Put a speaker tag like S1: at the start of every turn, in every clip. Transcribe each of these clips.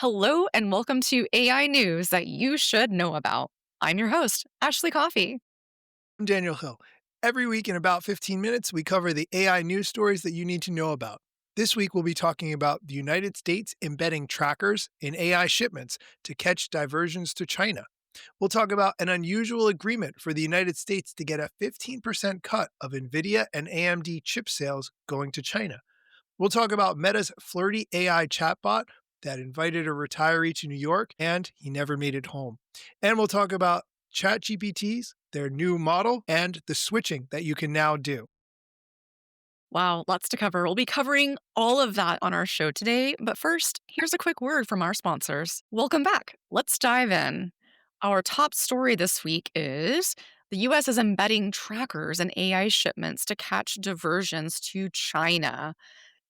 S1: Hello and welcome to AI News that you should know about. I'm your host, Ashley Coffey.
S2: I'm Daniel Hill. Every week in about 15 minutes, we cover the AI news stories that you need to know about. This week, we'll be talking about the United States embedding trackers in AI shipments to catch diversions to China. We'll talk about an unusual agreement for the United States to get a 15% cut of Nvidia and AMD chip sales going to China. We'll talk about Meta's flirty AI chatbot that invited a retiree to New York and he never made it home. And we'll talk about ChatGPTs, their new model, and the switching that you can now do.
S1: Wow, lots to cover. We'll be covering all of that on our show today. But first, here's a quick word from our sponsors. Welcome back. Let's dive in. Our top story this week is the US is embedding trackers in AI shipments to catch diversions to China.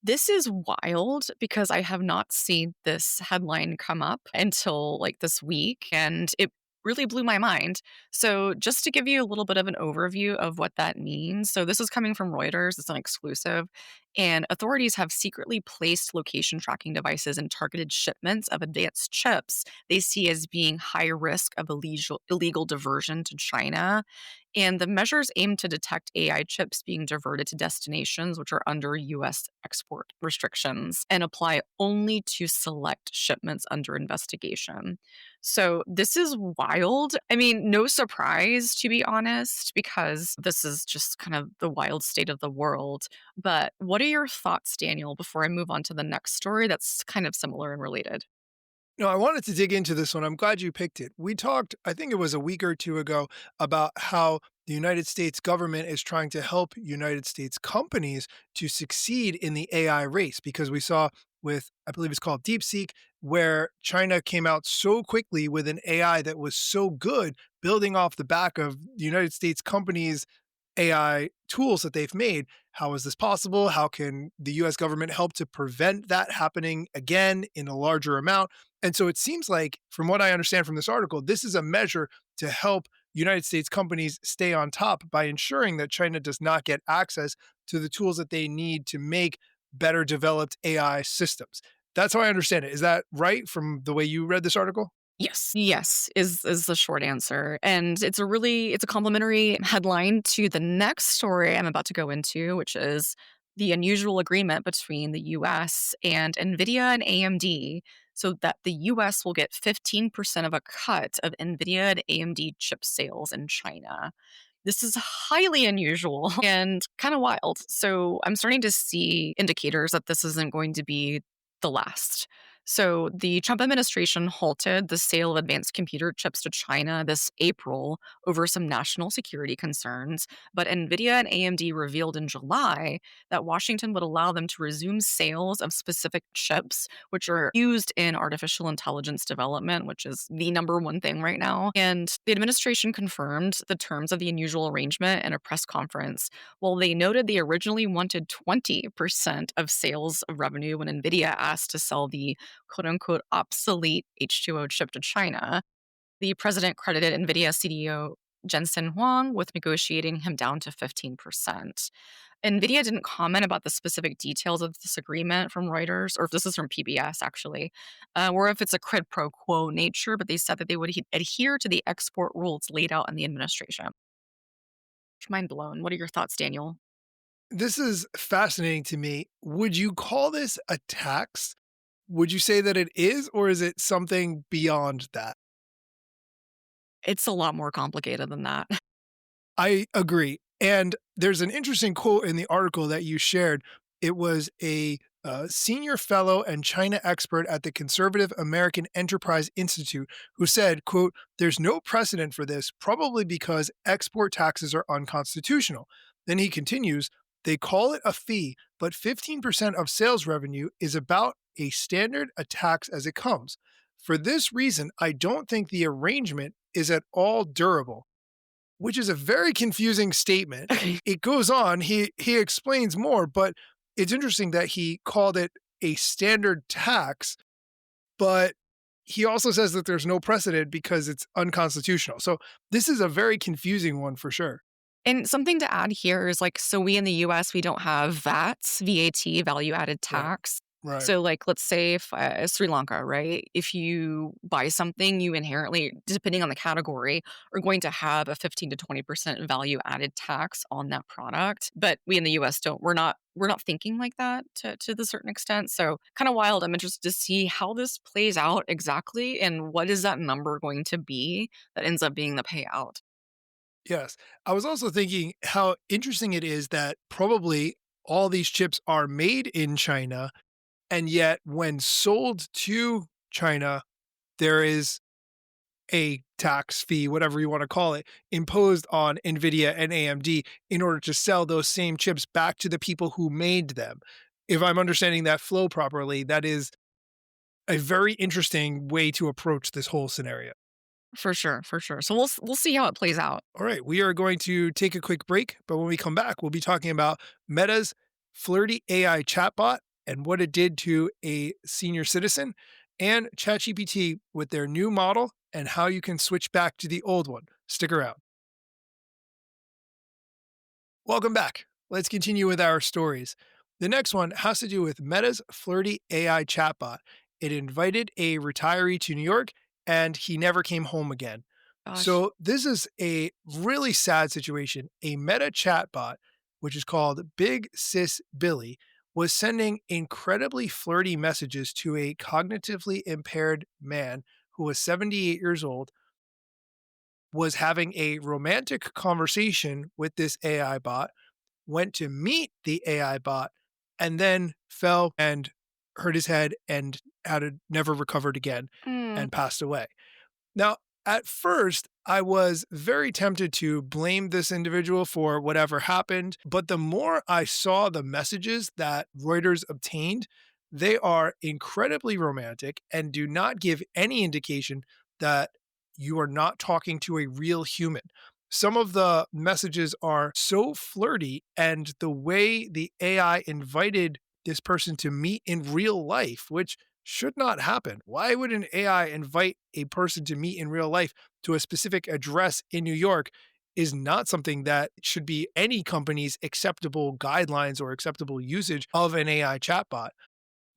S1: This is wild because I have not seen this headline come up until like this week, and it really blew my mind. So, just to give you a little bit of an overview of what that means. So, this is coming from Reuters, it's an exclusive, and authorities have secretly placed location tracking devices in targeted shipments of advanced chips they see as being high risk of illegal diversion to China. And the measures aim to detect AI chips being diverted to destinations which are under US export restrictions and apply only to select shipments under investigation. So this is wild. I mean, no surprise, to be honest, because this is just kind of the wild state of the world. But what are your thoughts, Daniel, before I move on to the next story that's kind of similar and related?
S2: No, I wanted to dig into this one. I'm glad you picked it. We talked, I think it was a week or two ago, about how the United States government is trying to help United States companies to succeed in the AI race because we saw with, I believe it's called DeepSeek, where China came out so quickly with an AI that was so good, building off the back of the United States companies' AI tools that they've made. How is this possible? How can the US government help to prevent that happening again in a larger amount? And so it seems like, from what I understand from this article, this is a measure to help United States companies stay on top by ensuring that China does not get access to the tools that they need to make better developed AI systems. That's how I understand it. Is that right from the way you read this article?
S1: Yes. Yes is the short answer. And it's a complimentary headline to the next story I'm about to go into, which is the unusual agreement between the US and Nvidia and AMD so that the US will get 15% of a cut of Nvidia and AMD chip sales in China. This is highly unusual and kind of wild. So I'm starting to see indicators that this isn't going to be the last. So the Trump administration halted the sale of advanced computer chips to China this April over some national security concerns. But Nvidia and AMD revealed in July that Washington would allow them to resume sales of specific chips, which are used in artificial intelligence development, which is the number one thing right now. And the administration confirmed the terms of the unusual arrangement in a press conference. Well, they noted they originally wanted 20% of sales of revenue when Nvidia asked to sell the quote unquote obsolete H2O chip to China. The president credited NVIDIA CDO Jensen Huang with negotiating him down to 15%. NVIDIA didn't comment about the specific details of this agreement from Reuters, or if this is from PBS actually, or if it's a quid pro quo nature, but they said that they would adhere to the export rules laid out in the administration. Mind blown. What are your thoughts, Daniel?
S2: This is fascinating to me. Would you call this a tax? Would you say that it is, or is it something beyond that?
S1: It's a lot more complicated than that.
S2: I agree. And there's an interesting quote in the article that you shared. It was a senior fellow and China expert at the Conservative American Enterprise Institute who said, quote, there's no precedent for this, probably because export taxes are unconstitutional. Then he continues, they call it a fee, but 15% of sales revenue is about a standard a tax as it comes. For this reason, I don't think the arrangement is at all durable, which is a very confusing statement.
S1: Okay.
S2: It goes on, he explains more, but it's interesting that he called it a standard tax, but he also says that there's no precedent because it's unconstitutional. So this is a very confusing one for sure.
S1: And something to add here is like, so we in the US, we don't have VAT, value added
S2: Right.
S1: tax.
S2: Right.
S1: So, like, let's say if Sri Lanka, right? If you buy something, you inherently, depending on the category, are going to have a 15 to 20% value added tax on that product. But we in the US don't. We're not thinking like that to the certain extent. So kind of wild. I'm interested to see how this plays out exactly and what is that number going to be that ends up being the payout.
S2: Yes. I was also thinking how interesting it is that probably all these chips are made in China, and yet when sold to China, there is a tax fee, whatever you want to call it, imposed on Nvidia and AMD in order to sell those same chips back to the people who made them. If I'm understanding that flow properly, that is a very interesting way to approach this whole scenario.
S1: For sure, for sure. So we'll see how it plays out.
S2: All right, we are going to take a quick break, but when we come back, we'll be talking about Meta's flirty AI chatbot and what it did to a senior citizen, and ChatGPT with their new model and how you can switch back to the old one. Stick around. Welcome back. Let's continue with our stories. The next one has to do with Meta's flirty AI chatbot. It invited a retiree to New York and he never came home again.
S1: Gosh.
S2: So, this is a really sad situation. A Meta chatbot, which is called Big Sis Billy, was sending incredibly flirty messages to a cognitively impaired man who was 78 years old, was having a romantic conversation with this AI bot, went to meet the AI bot, and then fell and hurt his head and never recovered again
S1: Mm,
S2: and passed away. Now, at first, I was very tempted to blame this individual for whatever happened, but the more I saw the messages that Reuters obtained, they are incredibly romantic and do not give any indication that you are not talking to a real human. Some of the messages are so flirty, and the way the AI invited this person to meet in real life, which should not happen. Why would an AI invite a person to meet in real life to a specific address in New York is not something that should be any company's acceptable guidelines or acceptable usage of an AI chatbot.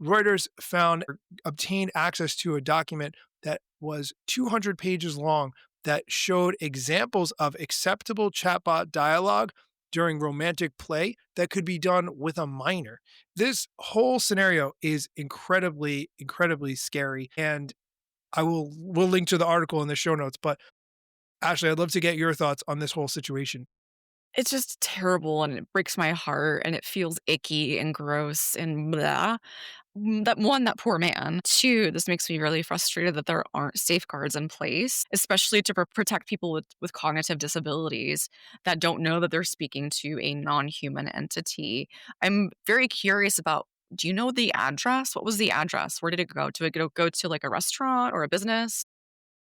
S2: Reuters found or obtained access to a document that was 200 pages long that showed examples of acceptable chatbot dialogue during romantic play that could be done with a minor. This whole scenario is incredibly, incredibly scary. And we'll link to the article in the show notes. But Ashley, I'd love to get your thoughts on this whole situation.
S1: it's just terrible and it breaks my heart and it feels icky and gross and blah. That one, that poor man. Two, this makes me really frustrated that there aren't safeguards in place, especially to protect people with cognitive disabilities that don't know that they're speaking to a non-human entity. I'm very curious about, do you know the address? What was the address? Where did it go? Did it go to like a restaurant or a business?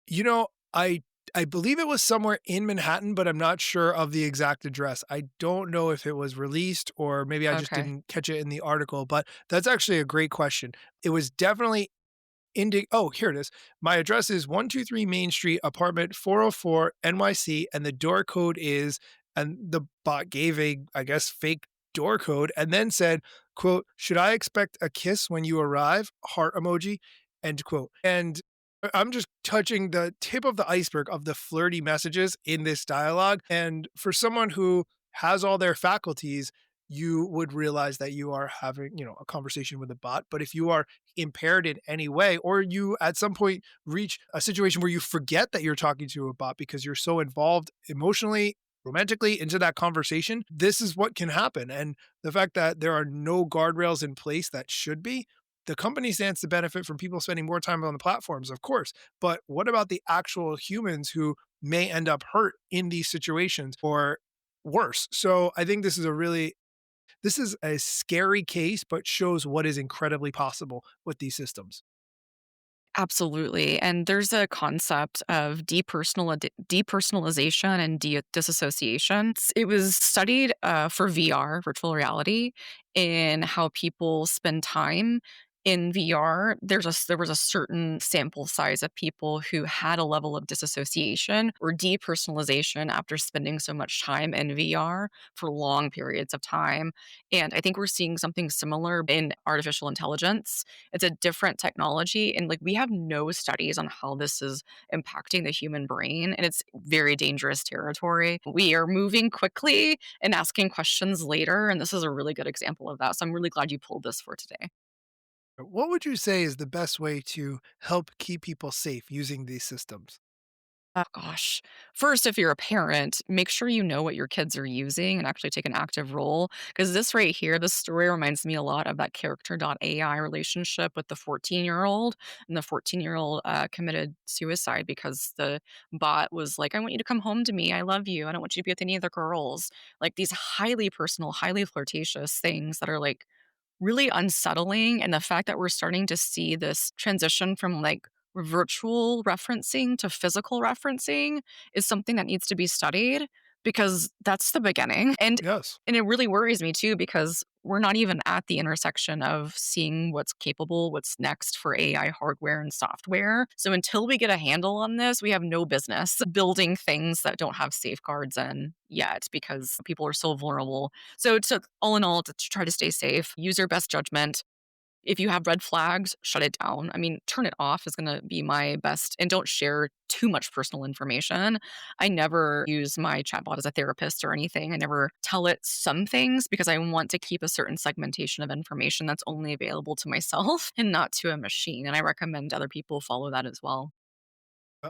S2: You know, I believe it was somewhere in Manhattan, but I'm not sure of the exact address. I don't know if it was released or maybe I just
S1: Okay.
S2: didn't catch it in the article, but that's actually a great question. It was definitely oh, here it is. My address is 123 Main Street, apartment 404, NYC, and the door code is, and the bot gave a, I guess, fake door code and then said, quote, should I expect a kiss when you arrive? Heart emoji, end quote. And I'm just touching the tip of the iceberg of the flirty messages in this dialogue. And for someone who has all their faculties, you would realize that you are having, a conversation with a bot. But if you are impaired in any way, or you at some point reach a situation where you forget that you're talking to a bot because you're so involved emotionally, romantically into that conversation, this is what can happen. And the fact that there are no guardrails in place that should be, the company stands to benefit from people spending more time on the platforms, of course. But what about the actual humans who may end up hurt in these situations or worse? So I think this is a scary case, but shows what is incredibly possible with these systems.
S1: Absolutely. And there's a concept of depersonalization and disassociation. It was studied for VR, virtual reality, in how people spend time in VR, there was a certain sample size of people who had a level of disassociation or depersonalization after spending so much time in VR for long periods of time. And I think we're seeing something similar in artificial intelligence. It's a different technology, and like we have no studies on how this is impacting the human brain, and it's very dangerous territory. We are moving quickly and asking questions later, and this is a really good example of that. So I'm really glad you pulled this for today.
S2: What would you say is the best way to help keep people safe using these systems?
S1: Oh gosh. First, if you're a parent, make sure you know what your kids are using and actually take an active role. Because this right here, this story reminds me a lot of that character.ai relationship with the 14-year-old. And the 14-year-old committed suicide because the bot was like, I want you to come home to me. I love you. I don't want you to be with any other girls. Like these highly personal, highly flirtatious things that are like really unsettling, and the fact that we're starting to see this transition from, like, virtual referencing to physical referencing is something that needs to be studied because that's the beginning,
S2: Yes.
S1: and it really worries me too because we're not even at the intersection of seeing what's capable, what's next for AI hardware and software. So until we get a handle on this, we have no business building things that don't have safeguards in yet because people are so vulnerable. So all in all, to try to stay safe, use your best judgment. If you have red flags, shut it down. I mean, turn it off is gonna be my best, and don't share too much personal information. I never use my chatbot as a therapist or anything. I never tell it some things because I want to keep a certain segmentation of information that's only available to myself and not to a machine, and I recommend other people follow that as well.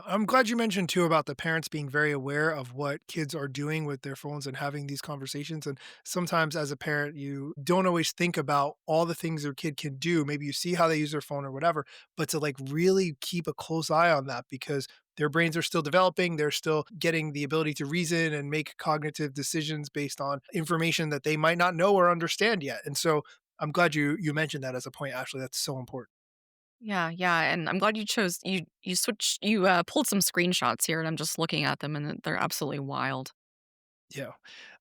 S2: I'm glad you mentioned too about the parents being very aware of what kids are doing with their phones and having these conversations. And sometimes as a parent, you don't always think about all the things your kid can do. Maybe you see how they use their phone or whatever, but to like really keep a close eye on that because their brains are still developing. They're still getting the ability to reason and make cognitive decisions based on information that they might not know or understand yet. And so I'm glad you mentioned that as a point, Ashley. That's so important.
S1: Yeah, yeah, and I'm glad you pulled some screenshots here, and I'm just looking at them, and they're absolutely wild.
S2: Yeah.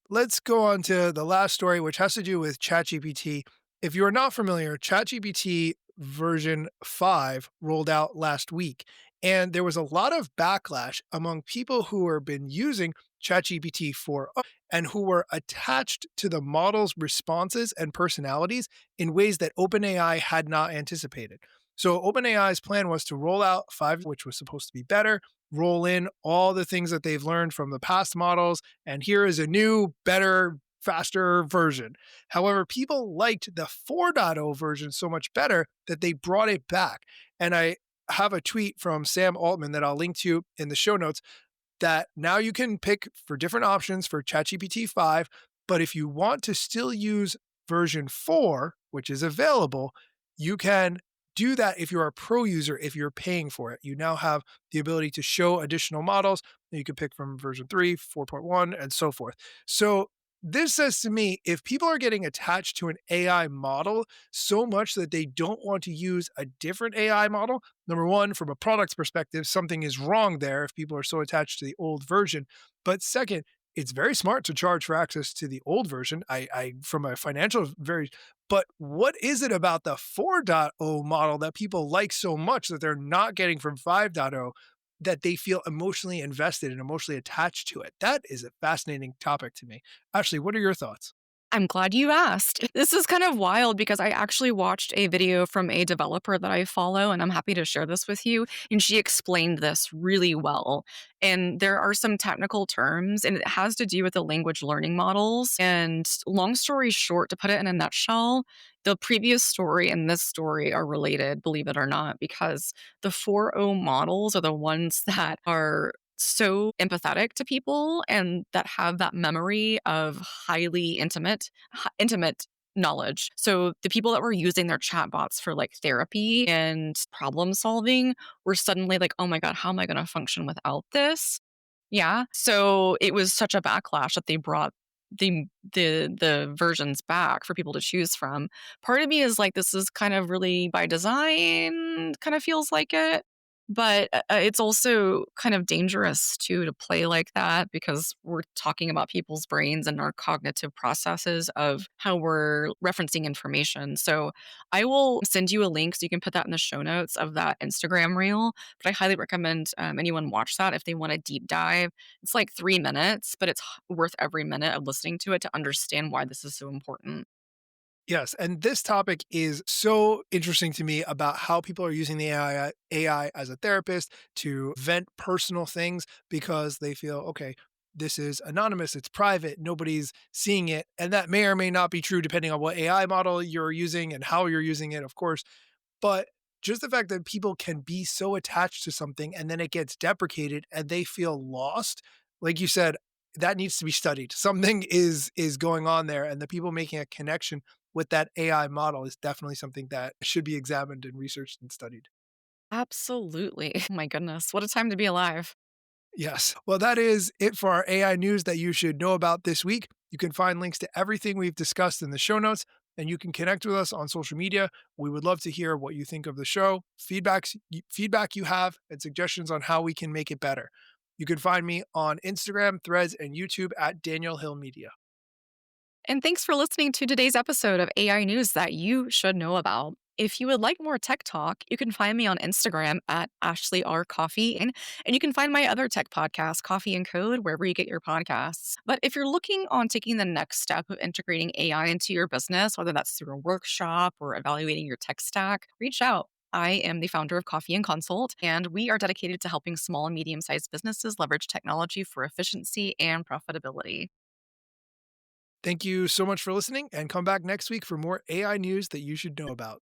S2: Let's go on to the last story, which has to do with ChatGPT. If you are not familiar, ChatGPT version 5 rolled out last week, and there was a lot of backlash among people who have been using ChatGPT 4 and who were attached to the model's responses and personalities in ways that OpenAI had not anticipated. So OpenAI's plan was to roll out 5, which was supposed to be better, roll in all the things that they've learned from the past models, and here is a new, better, faster version. However, people liked the 4.0 version so much better that they brought it back. And I have a tweet from Sam Altman that I'll link to in the show notes that now you can pick for different options for ChatGPT 5. But if you want to still use version 4, which is available, you can do that if you're a pro user, if you're paying for it. You now have the ability to show additional models. You can pick from version 3, 4.1, and so forth. So this says to me if people are getting attached to an AI model so much that they don't want to use a different AI model, number one, from a product's perspective, something is wrong there if people are so attached to the old version. But second, it's very smart to charge for access to the old version. I from a financial very, but what is it about the 4.0 model that people like so much that they're not getting from 5.0 that they feel emotionally invested and emotionally attached to it? That is a fascinating topic to me. Ashley, what are your thoughts?
S1: I'm glad you asked. This is kind of wild because I actually watched a video from a developer that I follow, and I'm happy to share this with you. And she explained this really well. And there are some technical terms, and it has to do with the language learning models. And long story short, to put it in a nutshell, the previous story and this story are related, believe it or not, because the 4.0 models are the ones that are so empathetic to people and that have that memory of highly intimate knowledge. So the people that were using their chatbots for like therapy and problem solving were suddenly like, "Oh my god, how am I going to function without this?" Yeah. So it was such a backlash that they brought the versions back for people to choose from. Part of me is like this is kind of really by design, kind of feels like it. But, it's also kind of dangerous too to play like that because we're talking about people's brains and our cognitive processes of how we're referencing information. So, I will send you a link so you can put that in the show notes of that Instagram reel, but I highly recommend, anyone watch that if they want a deep dive. It's like 3 minutes, but it's worth every minute of listening to it to understand why this is so important.
S2: Yes, and this topic is so interesting to me about how people are using the AI as a therapist to vent personal things because they feel, okay, this is anonymous, it's private, nobody's seeing it. And that may or may not be true depending on what AI model you're using and how you're using it, of course. But just the fact that people can be so attached to something and then it gets deprecated and they feel lost, like you said, that needs to be studied. Something is going on there, and the people making a connection with that AI model is definitely something that should be examined and researched and studied.
S1: Absolutely. My goodness, what a time to be alive.
S2: Yes. Well, that is it for our AI news that you should know about this week. You can find links to everything we've discussed in the show notes, and you can connect with us on social media. We would love to hear what you think of the show, feedback you have, and suggestions on how we can make it better. You can find me on Instagram, Threads, and YouTube at Daniel Hill Media.
S1: And thanks for listening to today's episode of AI News that you should know about. If you would like more tech talk, you can find me on Instagram at Ashley R. Coffee. And you can find my other tech podcast, Coffee and Code, wherever you get your podcasts. But if you're looking on taking the next step of integrating AI into your business, whether that's through a workshop or evaluating your tech stack, reach out. I am the founder of Coffee and Consult, and we are dedicated to helping small and medium sized businesses leverage technology for efficiency and profitability.
S2: Thank you so much for listening, and come back next week for more AI news that you should know about.